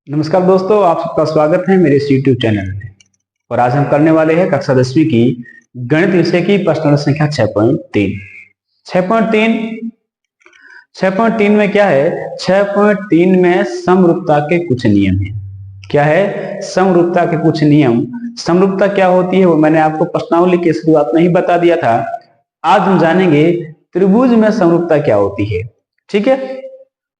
नमस्कार दोस्तों, आप सबका स्वागत है मेरे इस YouTube चैनल में। और आज हम करने वाले हैं कक्षा 10वीं की गणित विषय की प्रश्न संख्या 6.3। 6.3 में क्या है? 6.3 में समरूपता के कुछ नियम है। क्या है? समरूपता के कुछ नियम। समरूपता क्या होती है वो मैंने आपको प्रश्नावली की शुरुआत में ही बता दिया था। आज हम जानेंगे त्रिभुज में समरूपता क्या होती है। ठीक है,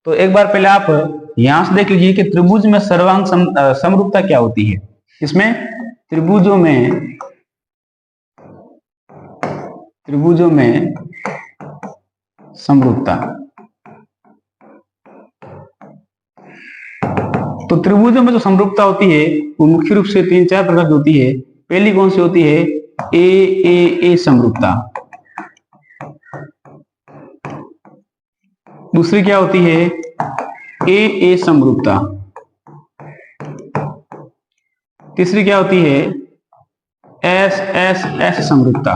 तो एक बार पहले आप यहां से देख लीजिए कि त्रिभुज में सर्वांग समरूपता क्या होती है। इसमें त्रिभुजों में समरूपता, तो त्रिभुजों में जो समरूपता होती है वो मुख्य रूप से 3-4 प्रकार की होती है। पहली कौन सी होती है? ए समरूपता। दूसरी क्या होती है? ए समरूपता। तीसरी क्या होती है? एस समरूपता।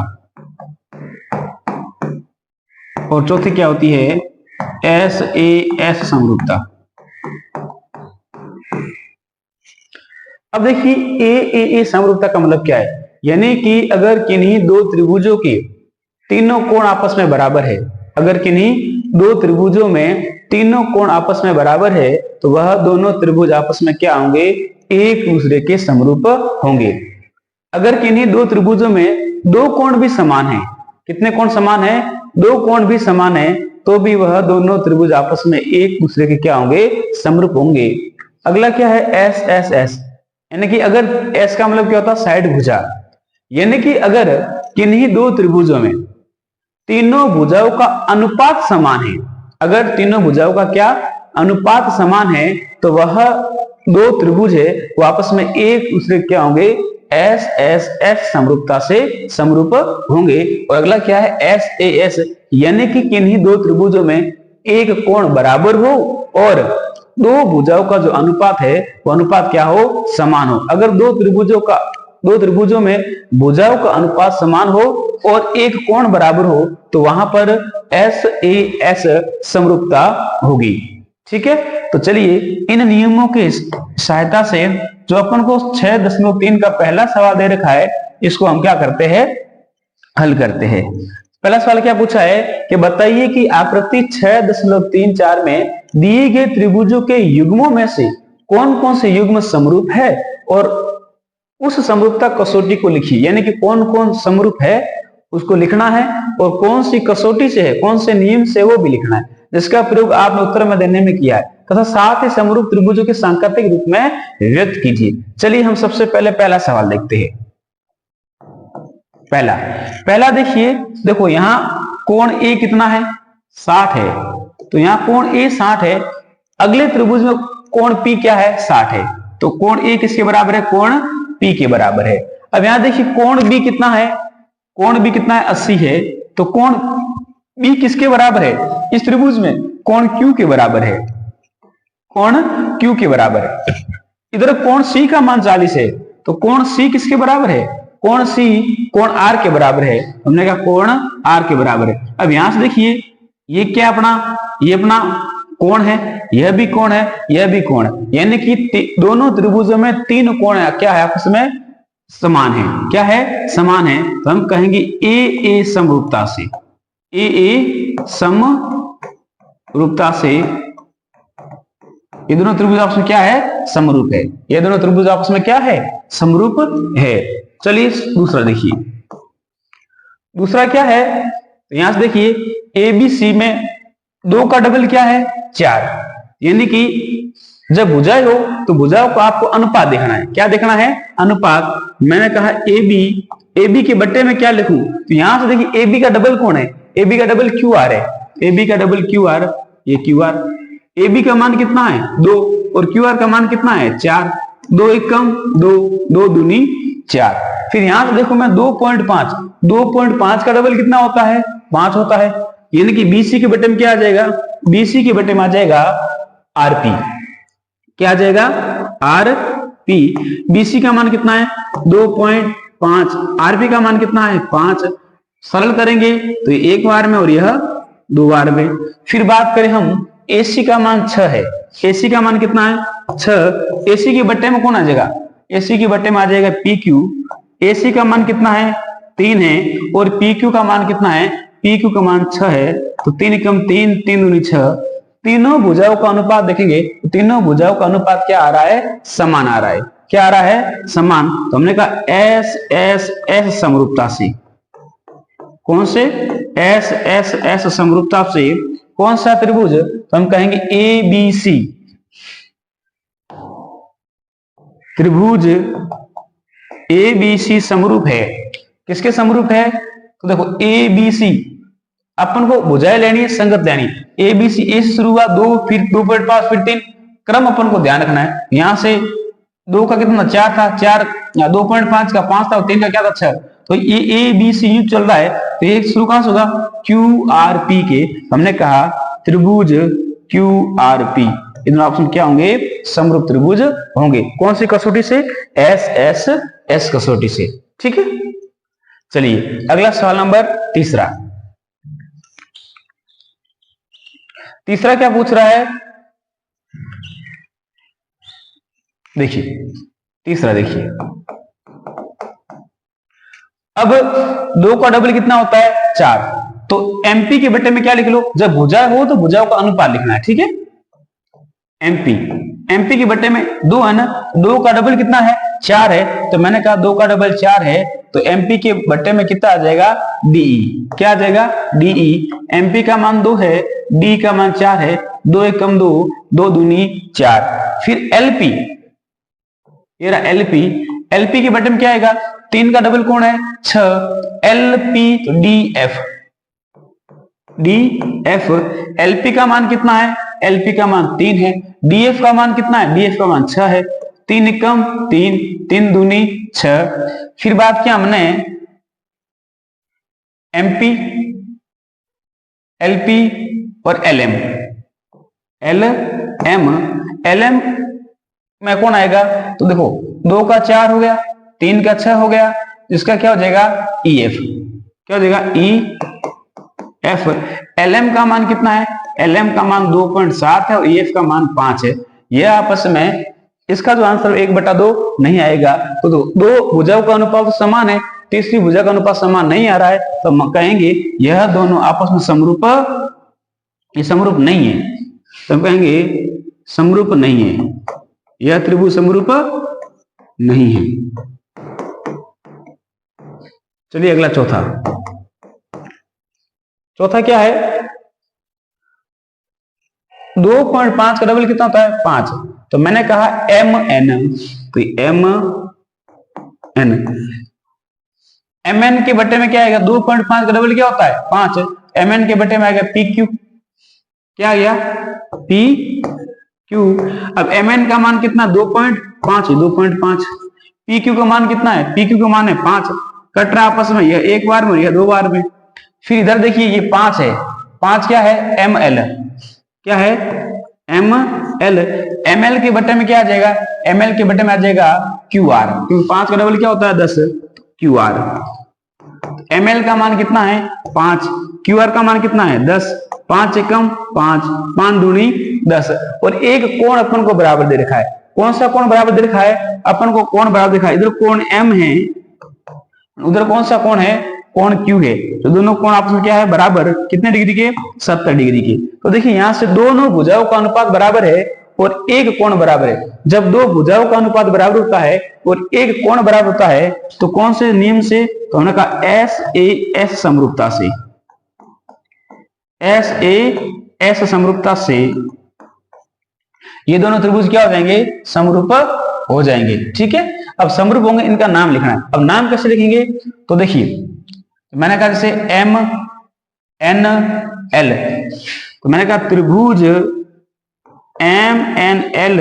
और चौथी क्या होती है? एस समरूपता। अब देखिए ए समरूपता का मतलब क्या है, यानी कि अगर किन्हीं दो त्रिभुजों के तीनों कोण आपस में बराबर है, अगर किन्हीं दो त्रिभुजों में तीनों कोण आपस में बराबर है तो वह दोनों त्रिभुज आपस में क्या होंगे? एक दूसरे के समरूप होंगे। अगर किन्हीं दो त्रिभुजों में दो कोण भी समान है, कितने कोण समान है? दो कोण भी समान है, तो भी वह दोनों त्रिभुज आपस में एक दूसरे के क्या होंगे? समरूप होंगे। अगला क्या है? एस, यानी कि अगर एस का मतलब क्या होता है? साइड भुजा। यानी कि अगर किन्हीं दो त्रिभुजों में तीनों भुजाओं का अनुपात समान है, अगर तीनों भुजाओं का क्या अनुपात समान है, तो वह दो त्रिभुज है वो आपस में एक दूसरे क्या होंगे? एस समरूपता से समरूप होंगे। और अगला क्या है? एस, यानी कि किन्हीं दो त्रिभुजों में एक कोण बराबर हो और दो भुजाओं का जो अनुपात है वो अनुपात क्या हो? समान हो। अगर दो त्रिभुजों में भुजाओं का अनुपात समान हो और एक कोण बराबर हो तो वहां पर एस समरूपता होगी। ठीक है, तो चलिए इन नियमों की सहायता से जो अपन को 6.3 का पहला सवाल दे रखा है, इसको हम क्या करते हैं? हल करते हैं। पहला सवाल क्या पूछा है कि बताइए कि आकृति 6.34 में दिए गए त्रिभुजों के युग्मों में से कौन कौन से युग्म समरूप है और उस समरूपता कसौटी को लिखिए। यानी कि कौन कौन समरूप है उसको लिखना है और कौन सी कसौटी से है, कौन से नियम से वो भी लिखना है, जिसका प्रयोग आपने उत्तर में देने में किया है, तथा साथ ही समरूप त्रिभुजों के सांकेतिक रूप में व्यक्त कीजिए। चलिए हम सबसे पहले पहला सवाल देखते हैं। पहला देखिए, देखो यहां कोण ए कितना है? 60 है, तो यहां कोण ए 60 है। अगले त्रिभुज में कोण पी क्या है? 60 है, तो कोण ए किसके बराबर है? कोण पी के बराबर है। अब यहां देखिए कोण बी कितना है? कोण बी कितना है? 80 है, तो कोण बी किसके बराबर है? इस त्रिभुज में कोण क्यू के बराबर है, कोण क्यू के बराबर है। इधर कोण सी का मान 40 है, तो कोण सी किसके बराबर है? कोण सी कोण आर के बराबर है। हमने कहा कोण आर के बराबर है। अब यहां से देखिए ये क्या ये अपना कोण है, यह भी कोण है, यह भी कोण है, यानी कि दोनों त्रिभुजों में तीन कोण क्या है? आपस में समान है। क्या है? समान है। तो हम कहेंगे ए समरूपता से, ए समरूपता से ये दोनों त्रिभुज आपस में क्या है? समरूप है। ये दोनों त्रिभुज आपस में क्या है? समरूप है। चलिए दूसरा देखिए, दूसरा क्या है? यहां से देखिए ए बी सी में 2 का डबल क्या है? 4, यानी कि जब भुजाएं हो तो भुजाओं को आपको अनुपात देखना है। क्या देखना है? अनुपात। मैंने कहा ए बी के बट्टे में क्या लिखूं? तो यहां से देखिए ए बी का डबल कौन है? ए बी का डबल क्यू आर है। ए बी का डबल क्यू आर, ये क्यू आर। ए बी का मान कितना है? 2 और क्यू आर का मान कितना है? 4। 2 एक कम 2, 2 दूनी 4। फिर यहां से देखो मैं 2.5 का डबल कितना होता है? 5 होता है, यानी कि बीसी के बटे में क्या आ जाएगा? बीसी के बटे में आ जाएगा आरपी। क्या आ जाएगा? आरपी। बीसी का मान कितना है? 2.5। आरपी का मान कितना है? 5। सरल करेंगे तो एक बार में और यह 2 बार में। फिर बात करें हम AC का मान 6 है, AC का मान कितना है 6, AC के बट्टे में कौन आ जाएगा, AC के बट्टे में आ जाएगा PQ, AC का मान कितना है 3 है और PQ का मान कितना है, PQ का मान 6 है, तो 3 एकम 3, 3 दूनी 6, तीनों भुजाओं का अनुपात देखेंगे तो तीनों भुजाओं का अनुपात क्या आ रहा है, समान आ रहा है, क्या आ रहा है, समान। तो हमने कहा एस एस एस समरूपता से, कौन से, एस एस एस समरूपता से कौन सा त्रिभुज, तो हम कहेंगे ABC, त्रिभुज ABC समरूप है, किसके समरूप है, तो देखो ABC अपन को भुजाएं लेनी है, संगत लेनी, ABC ए से शुरू हुआ 2, फिर 2.5, फिर 3, क्रम अपन को ध्यान रखना है। यहां से 2 का कितना 4 था, 4, 2.5 का 5 था और 3 का क्या था 6, तो ये ABC चल रहा है, तो ये शुरू कहां से होगा, QRP के, हमने कहा त्रिभुज QRP, इन ऑप्शन क्या होंगे, समरूप त्रिभुज होंगे, कौन सी कसौटी से, SSS कसौटी से, ठीक है। चलिए अगला सवाल नंबर तीसरा क्या पूछ रहा है, देखिए तीसरा, देखिए अब 2 का डबल कितना होता है 4, तो MP के बट्टे में क्या लिख लो, जब भुजा हो तो भुजाओं का अनुपात लिखना है, ठीक है। MP के बट्टे में 2 है ना, 2 का डबल कितना है 4 है, तो मैंने कहा 2 का डबल 4 है, तो MP के बट्टे में कितना आ जाएगा DE, क्या आ जाएगा DE, MP का मान 2 है, DE का मान 4 है, 2 एकम 2, 2 दूनी 4, फिर LP, ये रहा LP के बट्टे में क्या आएगा, 3 का डबल कौन है 6, LP, तो DF, LP का मान कितना है, LP का मान 3 है, DF का मान कितना है, DF का मान 6 है, 3 एकम 3, 3 दूनी 6, फिर बात किया हमने MP, LP और LM में कौन आएगा, तो देखो 2 का 4 हो गया, 3 का 6 हो गया, इसका क्या हो जाएगा EF, क्या हो जाएगा EF। LM का मान कितना है, LM का मान 2.7 है और EF का मान 5 है, ये आपस में, इसका जो आंसर 1/2 नहीं आएगा, तो दो भुजाओं का अनुपात समान है, तीसरी भुजा का अनुपात समान नहीं आ रहा है, तो हम कहेंगे यह दोनों आपस में समरूप, ये समरूप नहीं है, तो हम कहेंगे समरूप नहीं है, यह त्रिभुज समरूप नहीं है। चलिए अगला चौथा क्या है, 2.5 का डबल कितना होता है 5, तो मैंने कहा MN, तो MN के बट्टे में क्या आएगा, 2.5 का डबल क्या होता है 5, MN के बट्टे में आएगा PQ, क्या आ गया PQ। अब MN का मान कितना 2.5 है, 2.5, PQ का मान कितना है, PQ का मान है 5, कट रहा आपस में, यह एक बार में यह 2 बार में, फिर इधर देखिए ये 5 है, 5 क्या है ML, क्या है ML, ML के बट्टे में क्या आ जाएगा, ML के बट्टे में आ जाएगा QR, क्योंकि 5 का डबल क्या होता है 10, QR, ML का मान कितना है 5, QR का मान कितना है 10, 5 एकम 5, 5 दूनी 10, और एक कोण अपन को बराबर दे रखा है, कौन सा कोण बराबर दे रखा है, अपन को कोण बराबर दिखा है, इधर कोण M है, उधर कौन सा कोण है, कोण Q है, तो दोनों कोण आपस में क्या है बराबर, कितने डिग्री के 70 डिग्री के। तो देखिए यहां से दोनों भुजाओं का अनुपात बराबर है और एक कोण बराबर है, जब दो भुजाओं का अनुपात बराबर होता है और एक कोण बराबर होता है तो कौन से नियम से, तो हमने कहा SAS समरूपता से, SAS समरूपता से ये दोनों त्रिभुज क्या हो जाएंगे, समरूप हो जाएंगे, ठीक है। अब समरूप होंगे, इनका नाम लिखना है, अब नाम कैसे लिखेंगे, तो देखिए मैंने कहा जैसे MNL, तो मैंने कहा त्रिभुज MNL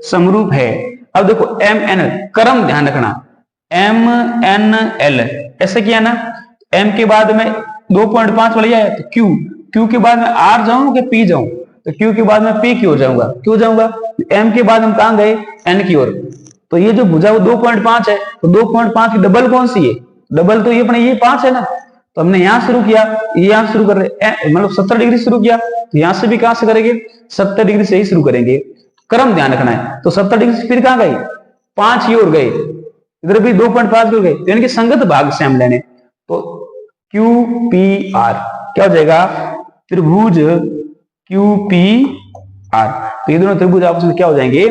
समरूप है। अब देखो MNL, क्रम ध्यान रखना, MNL ऐसे किया ना, M के बाद में 2.5 वाली है तो Q के बाद में R जाऊं कि P जाऊं, तो Q के बाद में P क्यों जाऊंगा, क्यों जाऊंगा, M के बाद हम कहां गए N की ओर, तो ये जो भुजा वो 2.5 है, तो 2.5 की डबल कौन सी है, डबल तो ये अपने ये 5 है ना, तो हमने यहां शुरू किया, ये यहां शुरू कर रहे, मतलब 70 डिग्री शुरू किया, तो यहां से भी कहां से करेंगे, 70 डिग्री से ही शुरू करेंगे। क्रम ध्यान रखना है। तो 70 डिग्री से फिर कहां गए, 5 की ओर गए, इधर भी 2.5 की ओर गए, यानी कि संगत भाग से हम लेने। तो QPR क्या हो जाएगा, त्रिभुज QPR। तो ये दोनों त्रिभुज आपस में क्या हो जाएंगे,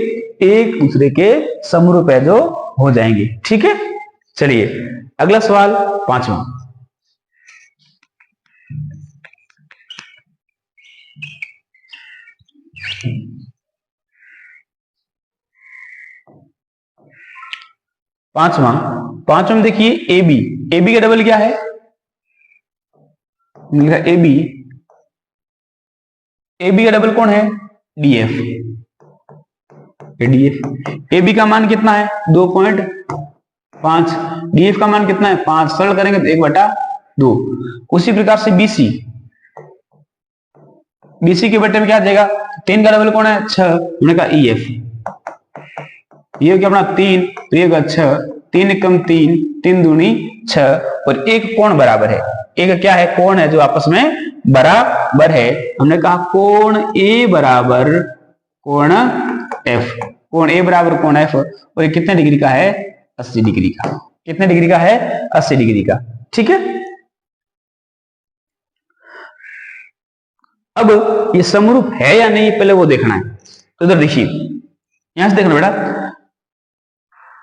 एक दूसरे के समरूप है जो हो जाएंगे। ठीक है, चलिए अगला सवाल 5वां। पांचवा देखिए AB। AB का डबल क्या है, AB। AB का डबल कौन है, DF। DF AB का मान कितना है, 2.5। DF का मान कितना है, 5। सरल करेंगे तो 1/2। उसी प्रकार से BC। BC के बटे में क्या आ जाएगा, 3 का डबल कौन है, 6। हमने कहा EF। ये क्या अपना 3, तो ये 6, 3 एकम 3, 3 दूनी 6। और एक कोण बराबर है, एक क्या है, कोण है जो आपस में बराबर है। हमने कहा कोण A बराबर कोण F। कोण A बराबर कोण F। और ये कितने डिग्री का है, 80 डिग्री का। कितने डिग्री का है, 80 डिग्री का। ठीक है, अब ये समरूप है या नहीं पहले वो देखना है। तो इधर देखिए, यहां से देखना बेटा,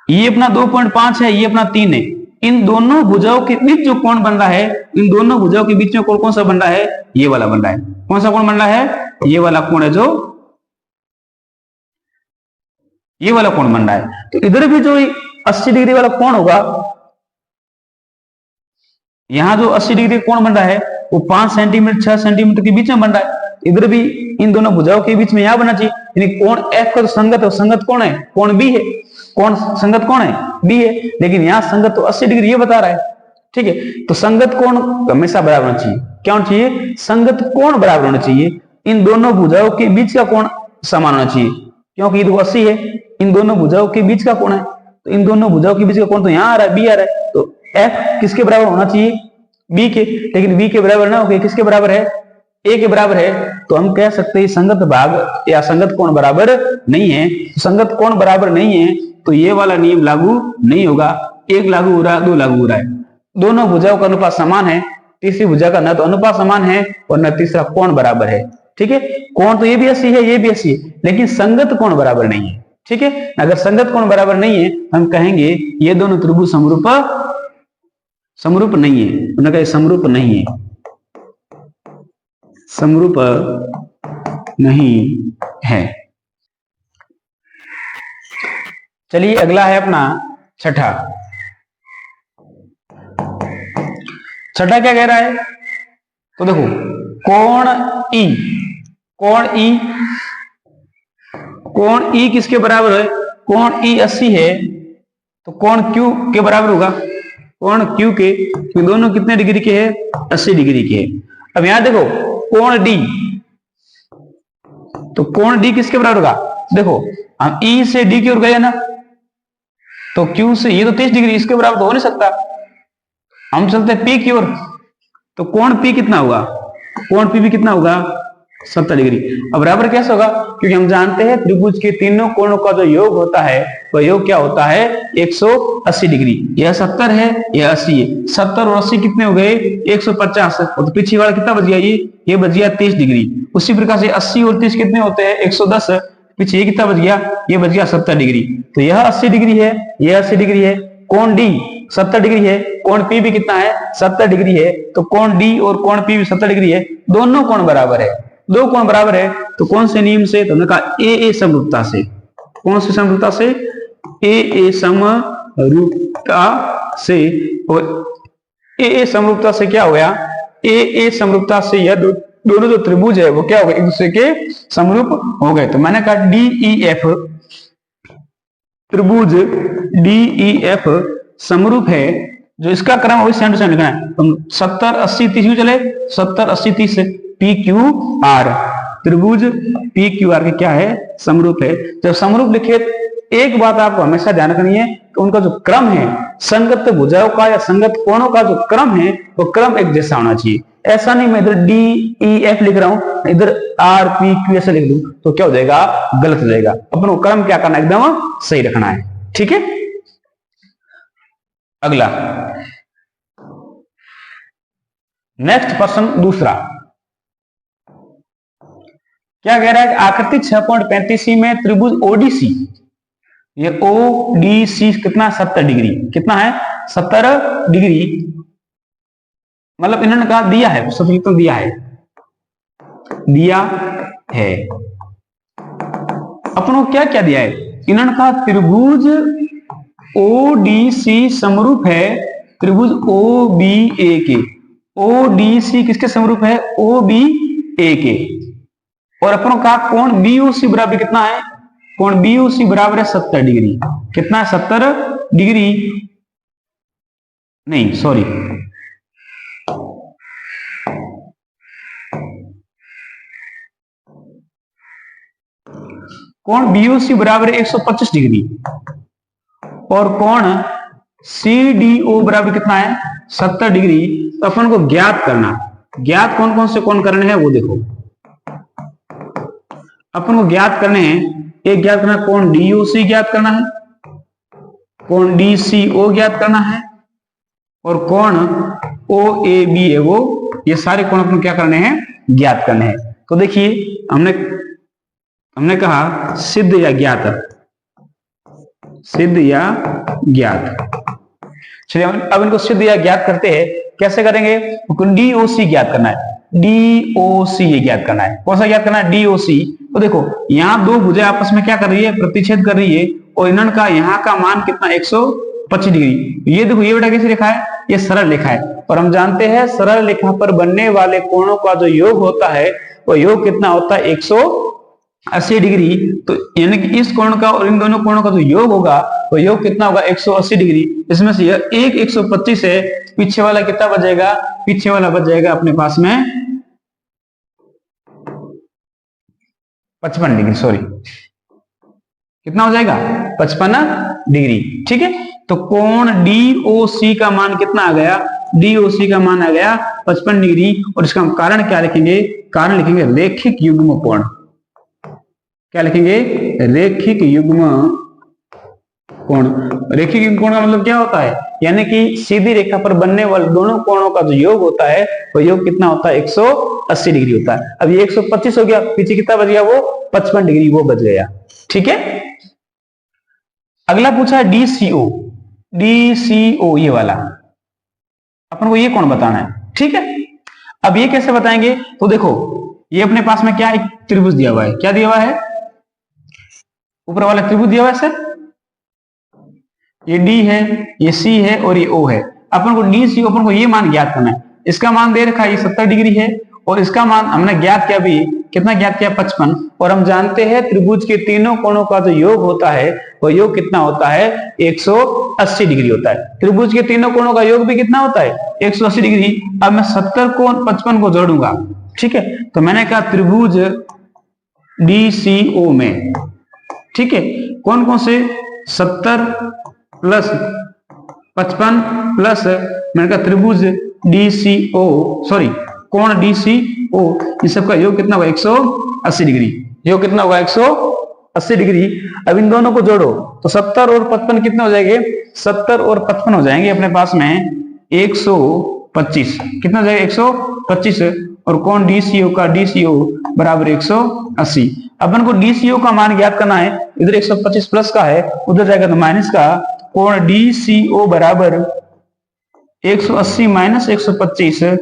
ये अपना 2.5 है, ये अपना 3 है। इन दोनों भुजाओं के बीच जो कोण बन रहा है, इन दोनों भुजाओं के बीच में कोण कौन सा बन रहा है, ये वाला बन रहा है। कौन सा कोण बन रहा है, ये वाला कोण है, जो ये वाला कोण बन रहा है। तो इधर भी जो 80 डिग्री वाला कोण होगा, यहां जो 80 डिग्री कोण बन रहा है वो 5 सेंटीमीटर 6 सेंटीमीटर के बीच में बन रहा है। इधर भी इन दोनों भुजाओं के बीच में यहां बनना चाहिए, यानी कोण F का तो संगत है, संगत कौन है, कोण B है। कोण संगत कौन है, B है। लेकिन यहां संगत तो 80 डिग्री ये बता रहा है। ठीक है, तो संगत कोण हमेशा बराबर होना चाहिए। क्या होना चाहिए, संगत कोण बराबर होना चाहिए। इन दोनों भुजाओं के बीच का कोण समान होना चाहिए, क्योंकि ये 80 है, इन दोनों भुजाओं के बीच का कोण है। तो इन दोनों भुजाओं के बीच का कोण तो यहां आ रहा है, B आ रहा है। तो F किसके बराबर होना चाहिए, B के। लेकिन B के बराबर ना होकर किसके बराबर है, A के बराबर है। तो हम कह सकते हैं संगत भाग या संगत कोण बराबर नहीं है। संगत कोण बराबर नहीं है तो ये वाला नियम लागू नहीं होगा। 1 लागू हो रहा है, 2 लागू हो रहा है। दोनों भुजाओं का अनुपात समान है, तीसरी भुजा का न तो अनुपात समान है और न तीसरा कोण बराबर है। ठीक है, कोण तो ये भी 80 है, ये भी 80 है, लेकिन संगत कोण बराबर नहीं है। ठीक है, अगर संगत कोण बराबर नहीं है हम कहेंगे ये दोनों त्रिभुज समरूप नहीं है। उन्होंने कहा समरूप नहीं है, समरूप नहीं है। चलिए अगला है अपना छठा। छठा क्या कह रहा है, तो देखो कोण E। कोण E किसके बराबर है, कोण E 80 है, तो कोण Q के बराबर होगा। कोण Q के, तो दोनों कितने डिग्री के हैं, 80 डिग्री के हैं। अब यहां देखो कोण D, तो कोण D किसके बराबर होगा, देखो हम E से D की ओर गए ना, तो Q से ये तो 30 डिग्री, इसके बराबर तो हो नहीं सकता। हम चलते हैं P की ओर, तो कोण P कितना होगा, कोण P भी कितना होगा, 70 डिग्री। अब बराबर कैसे होगा, क्योंकि हम जानते हैं त्रिभुज के तीनों कोणों का जो योग होता है वह योग क्या होता है, 180 डिग्री। यह 70 है, यह 80 है। 70 और 80 कितने हो गए, 150। तो पीछे वाला कितना बच गया, ये बच गया 30 डिग्री। उसी प्रकार से 80 और 30 कितने होते हैं, 110। पीछे ये कितना बच गया, ये बच गया 70 डिग्री। तो यह 80 डिग्री है, यह 80 डिग्री है। कोण D 70 डिग्री है, कोण P भी कितना है, 70 डिग्री है। तो कोण D और कोण P भी 70 डिग्री है, दोनों कोण बराबर है। दो कोण बराबर है तो कौन से नियम से, तो हमने कहा ए समरूपता से। कौन सी समरूपता से, ए समरूपता से। और ए समरूपता से क्या हो गया, ए समरूपता से यह दोनों जो त्रिभुज है वो क्या हो गए, एक दूसरे के समरूप हो गए। तो मैंने कहा DEF त्रिभुज DEF समरूप है। जो इसका क्रम वही सेंटर से लिखना है। तो 70 80 30 चले, 70 80 30 से PQR त्रिभुज PQR के क्या है, समरूप है। जब समरूप लिखे एक बात आपको हमेशा ध्यान रखनी है कि उनका जो क्रम है, संगत भुजाओं का या संगत कोणों का जो क्रम है वो क्रम एक जैसा होना चाहिए। ऐसा नहीं मैं इधर डी ई एफ लिख रहा हूं, इधर आर पी क्यू ऐसे लिख लूं तो क्या हो जाएगा, गलत हो जाएगा। अपन को क्रम क्या करना है, एकदम सही रखना है। ठीक है, अगला नेक्स्ट प्रश्न दूसरा क्या कह रहा है, आकृति 6.35 में त्रिभुज ओडीसी, ये ओडीसी कितना 70 डिग्री, कितना है 70 डिग्री, मतलब इन्होंने कहा दिया है, तो दिया है, दिया है। अपन को क्या क्या दिया है, इन्होंने कहा त्रिभुज ओडीसी समरूप है त्रिभुज ओबीए के, ओडीसी किसके समरूप है, ओबीए के। और अपन को कहा कोण बीओसी बराबर कितना है, कोण बीओसी बराबर है 70 डिग्री, कितना है 70 डिग्री, नहीं सॉरी, कोण बीओसी बराबर 125 डिग्री और कोण सीडीओ बराबर कितना है 70 डिग्री। तो अपन को ज्ञात करना, ज्ञात कौन कौन से कोण करने हैं वो देखो, अपन को ज्ञात करने हैं, एक ज्ञात करना कोण डीओसी ज्ञात करना है, कोण डीसीओ ज्ञात करना है और कोण ओएबी है वो, ये सारे कोण अपन क्या करने हैं, ज्ञात करने हैं। तो देखिए हमने कहा सिद्ध या ज्ञात, सिद्ध या ज्ञात। चलिए अब इनको सिद्ध या ज्ञात करते हैं, कैसे करेंगे, डीओसी ज्ञात करना है, डीओसी ये ज्ञात करना है, कौन सा ज्ञात करना है, डीओसी। तो देखो यहाँ दो भुजाएं आपस में क्या कर रही है, प्रतिच्छेद कर रही है और इन्होंने का यहाँ का मान कितना 125 डिग्री। ये देखो ये बेटा कैसी रेखा है, ये सरल रेखा है और हम जानते हैं सरल रेखा पर बनने वाले कोणों का जो योग होता है वो योग कितना होता है 180 डिग्री। तो यानी कि इस कोण का और इन दोनों कोणों का जो योग होगा वो योग कितना होगा 180 डिग्री। इसमें से यह एक 125 है, पीछे वाला कितना बचेगा, पीछे वाला बच जाएगा अपने पास में 55 डिग्री, सॉरी कितना हो जाएगा 55 डिग्री। ठीक है, तो कोण डीओसी का मान कितना आ गया, डीओसी का मान आ गया 55 डिग्री। और इसका कारण क्या लिखेंगे, कारण लिखेंगे रैखिक युग्म कोण। क्या लिखेंगे, रैखिक युग्म कोण। रैखिक युग्म कोण का मतलब क्या होता है, यानी कि सीधी रेखा पर बनने वाले दोनों कोणों का जो योग होता है वो योग कितना होता है 180 डिग्री होता है। अब ये 125 हो गया, पीछे कितना बच गया, वो 55 डिग्री वो बच गया। ठीक है, अगला पूछा है डीसीओ, डीसीओ ये वाला अपन को ये कौन बताना है। ठीक है, अब ये कैसे बताएंगे, तो देखो ये अपने पास में क्या एक त्रिभुज दिया हुआ है, क्या दिया हुआ है, ऊपर वाला त्रिभुज दिया हुआ है सर, ये डी है, ये सी है और ये ओ है। अपन को डी सी अपन को ये मान ज्ञात करना है, इसका मान दे रखा है ये 70 डिग्री है और इसका मान हमने ज्ञात किया भी, कितना ज्ञात किया 55। और हम जानते हैं त्रिभुज के तीनों कोणों का जो योग होता है वो योग कितना होता है 180 डिग्री होता है। त्रिभुज के तीनों कोणों का योग भी कितना होता है 180 डिग्री। अब मैं 70 को 55 को जोड़ूंगा। ठीक है, तो मैंने कहा त्रिभुज डीसीओ में, ठीक है, कौन कौन से 70 प्लस 55 प्लस मैंने कहा त्रिभुज डीसीओ, सॉरी कोण डीसीओ, इस सबका योग कितना होगा 180 डिग्री, योग कितना होगा 180 डिग्री। अब इन दोनों को जोड़ो तो 70 और 55 कितने हो जाएंगे, 70 और 55 हो जाएंगे अपने पास में 125, कितना हो जाएगा 125। और कोण डीसीओ का डीसीओ बराबर 180। अपन को डीसीओ का मान ज्ञात करना है, इधर 125 प्लस का है उधर जाएगा तो माइनस का, कोण डीसीओ बराबर 180 माइनस 125,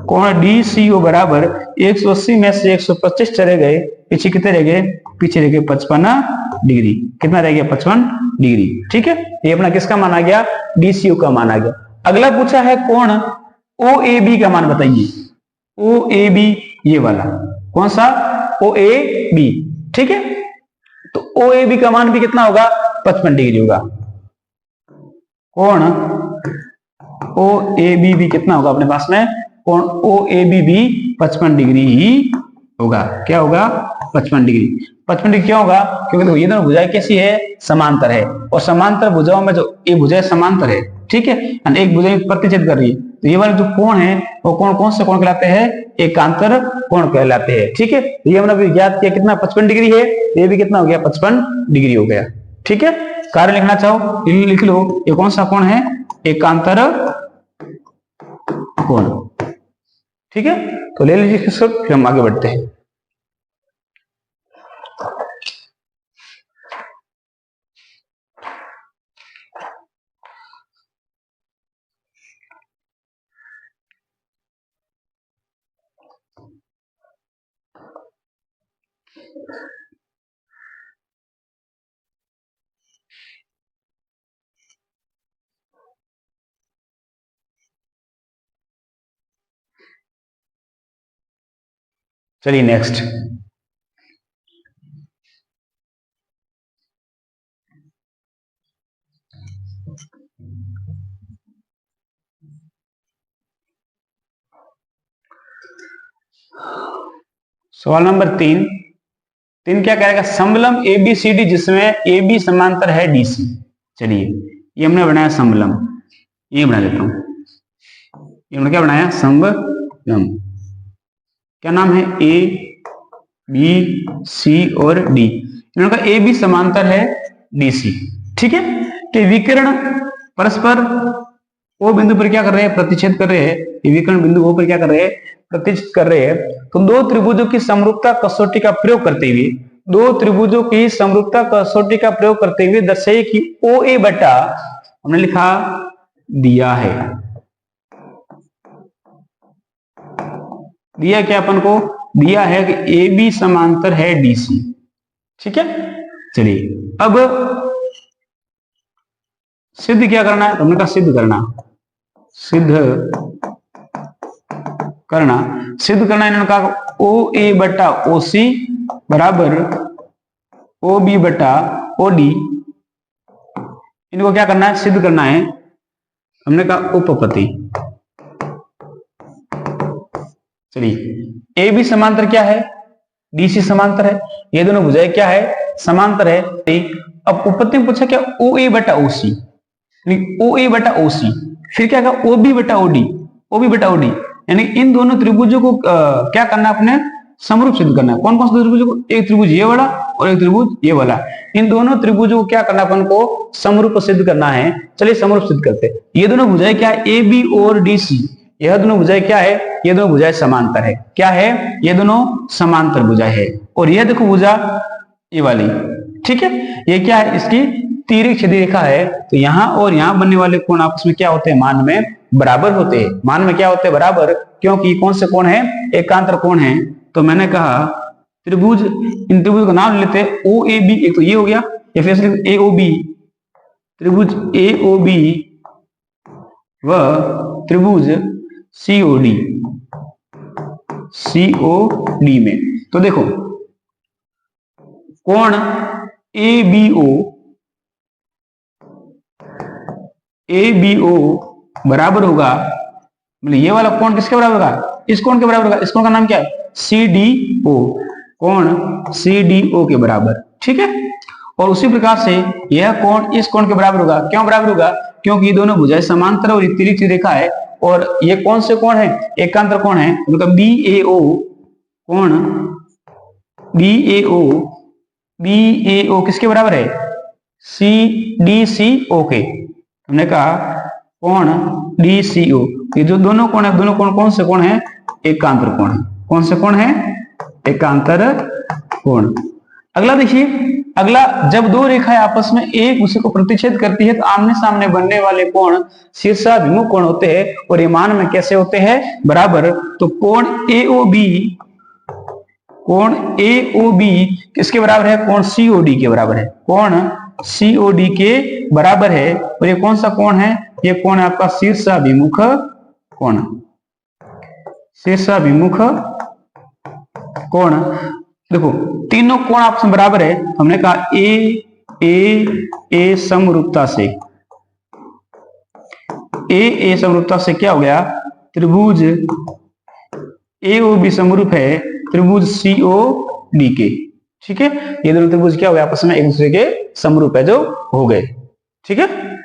कोण डीसीओ बराबर 180 में से 125 चले गए, पीछे कितने रह गए, पीछे रह गए 55 डिग्री, कितना रह गया 55 डिग्री। ठीक है, ये अपना किसका मान आ गया, डीसीओ का मान आ गया। अगला पूछा है कोण ओएबी का मान बताइए, ओएबी ये वाला कौन सा, ओएबी। ठीक है, तो ओएबी का मान भी कितना होगा 55 डिग्री होगा। कोण ओएबी भी कितना होगा अपने पास में, कोण ओएबी भी 55 डिग्री ही होगा। क्या होगा 55 डिग्री। 55 डिग्री क्यों होगा, क्योंकि देखो ये दोनों भुजाएं कैसी है, समांतर है और समांतर भुजाओं में जो ये भुजाएं समांतर है, ठीक है, एक भुजा प्रतिच्छेद कर रही है, तो ये वाले जो कोण है वो कोण कौन से कोण कहलाते हैं? एकांतर कोण कहलाते हैं। ठीक है, ये हमने अभी ज्ञात किया कितना 55 डिग्री है, ये भी कितना हो गया 55 डिग्री हो गया। ठीक है, कारण लिखना चाहो लिख लो, ये कौन सा कोण है? एकांतर कोण। ठीक है, तो ले लीजिए फिर हम आगे बढ़ते हैं। चलिए नेक्स्ट, सवाल नंबर 3 क्या कहेगा? समलम ABCD जिसमें AB समांतर है DC। चलिए ये हमने बनाया समलम, ये बना लेता हूं, ये हमने क्या बनाया? समलम। क्या नाम है? ABC और D। इनका AB समांतर है DC। ठीक है, कि विकिरण परस्पर ओ बिंदु पर क्या कर रहे हैं? प्रतिच्छेद कर रहे हैं। ये विकिरण बिंदु ओ पर क्या कर रहे हैं? प्रतिच्छेद कर रहे हैं। तो दो त्रिभुजों की समरूपता कसौटी का प्रयोग करते हुए, दो त्रिभुजों की समरूपता कसौटी का प्रयोग करते हुए दर्शाइए कि OA बटा, हमने लिखा दिया है, दिया क्या अपन को? दिया है कि AB समांतर है DC। ठीक है, चलिए अब सिद्ध क्या करना है? हमने कहा सिद्ध करना, सिद्ध करना इन्होंने कहा OA बटा OC बराबर OB बटा OD। इनको क्या करना है? सिद्ध करना है। हमने कहा उपपत्ति। चलिए AB समांतर क्या है? DC समांतर है। ये दोनों भुजाएं क्या है? समांतर है। अब उपपत्ति में पूछा क्या? OA बटा OC, OA बटा OC, फिर क्या कहा? OB बटा OD, OB बटा OD, यानी इन दोनों त्रिभुजों को क्या करना है? अपने समरूप सिद्ध करना है। कौन कौन से त्रिभुजों को? एक त्रिभुज ये वाला और एक त्रिभुज ये वाला। इन दोनों त्रिभुजों को क्या करना है? अपन को समरूप सिद्ध करना है। चलिए समरूप सिद्ध करते हैं। ये दोनों भुजाएं क्या है? AB और DC, यह दोनों भुजाएं क्या है? ये दोनों भुजाएं समांतर है। क्या है? ये दोनों समांतर भुजाएं है। और यह देखो भुजा ये वाली, ठीक है, ये क्या है? इसकी तिर्यक छेदी रेखा है। तो यहां और यहां बनने वाले कोण आपस में क्या होते हैं? मान में बराबर होते हैं। मान में क्या होते हैं? बराबर, क्योंकि कौन से कोण है? एकांतर कोण है। तो मैंने कहा त्रिभुज, इन त्रिभुज का नाम लेते हैं OAB। एक तो ये हो गया, या फिर AOB, त्रिभुज AOB व त्रिभुज COD में। तो देखो कोण ABO बराबर होगा, मतलब ये वाला कोण किसके बराबर होगा? इस कोण के बराबर होगा। इस कोण का नाम क्या है? CDO, कोण CDO के बराबर। ठीक है, और उसी प्रकार से यह कोण इस कोण के बराबर होगा। क्यों बराबर होगा? क्योंकि ये दोनों भुजाएं समांतर और तिर्यक रेखा है। और ये कौन से कोण है? एकांतर कोण है। मतलब BAO, कोण BAO किसके बराबर है? CDCO के। हमने कहा कोण DCO, ये जो दोनों कोण है, दोनों कोण कौन से कोण है? एकांतर कोण है। कौन से कोण है? एकांतर कोण। अगला देखिए, अगला, जब दो रेखाएं आपस में एक दूसरे को प्रतिच्छेद करती है तो आमने सामने बनने वाले कोण शीर्षाभिमुख कोण होते हैं। और ये मान में कैसे होते हैं? बराबर। तो कोण AOB किसके बराबर है? कोण COD के बराबर है। कोण COD के बराबर है। और ये कौन सा कोण है? ये कोण है आपका शीर्षाभिमुख कोण, शीर्षाभिमुख कोण। देखो तीनों कोण आपस में बराबर है। हमने कहा ए समरूपता से, ए समरूपता से क्या हो गया? त्रिभुज AOB समरूप है त्रिभुज COD के। ठीक है, ये दोनों त्रिभुज क्या हो गया? आपस में एक दूसरे के समरूप है जो हो गए। ठीक है।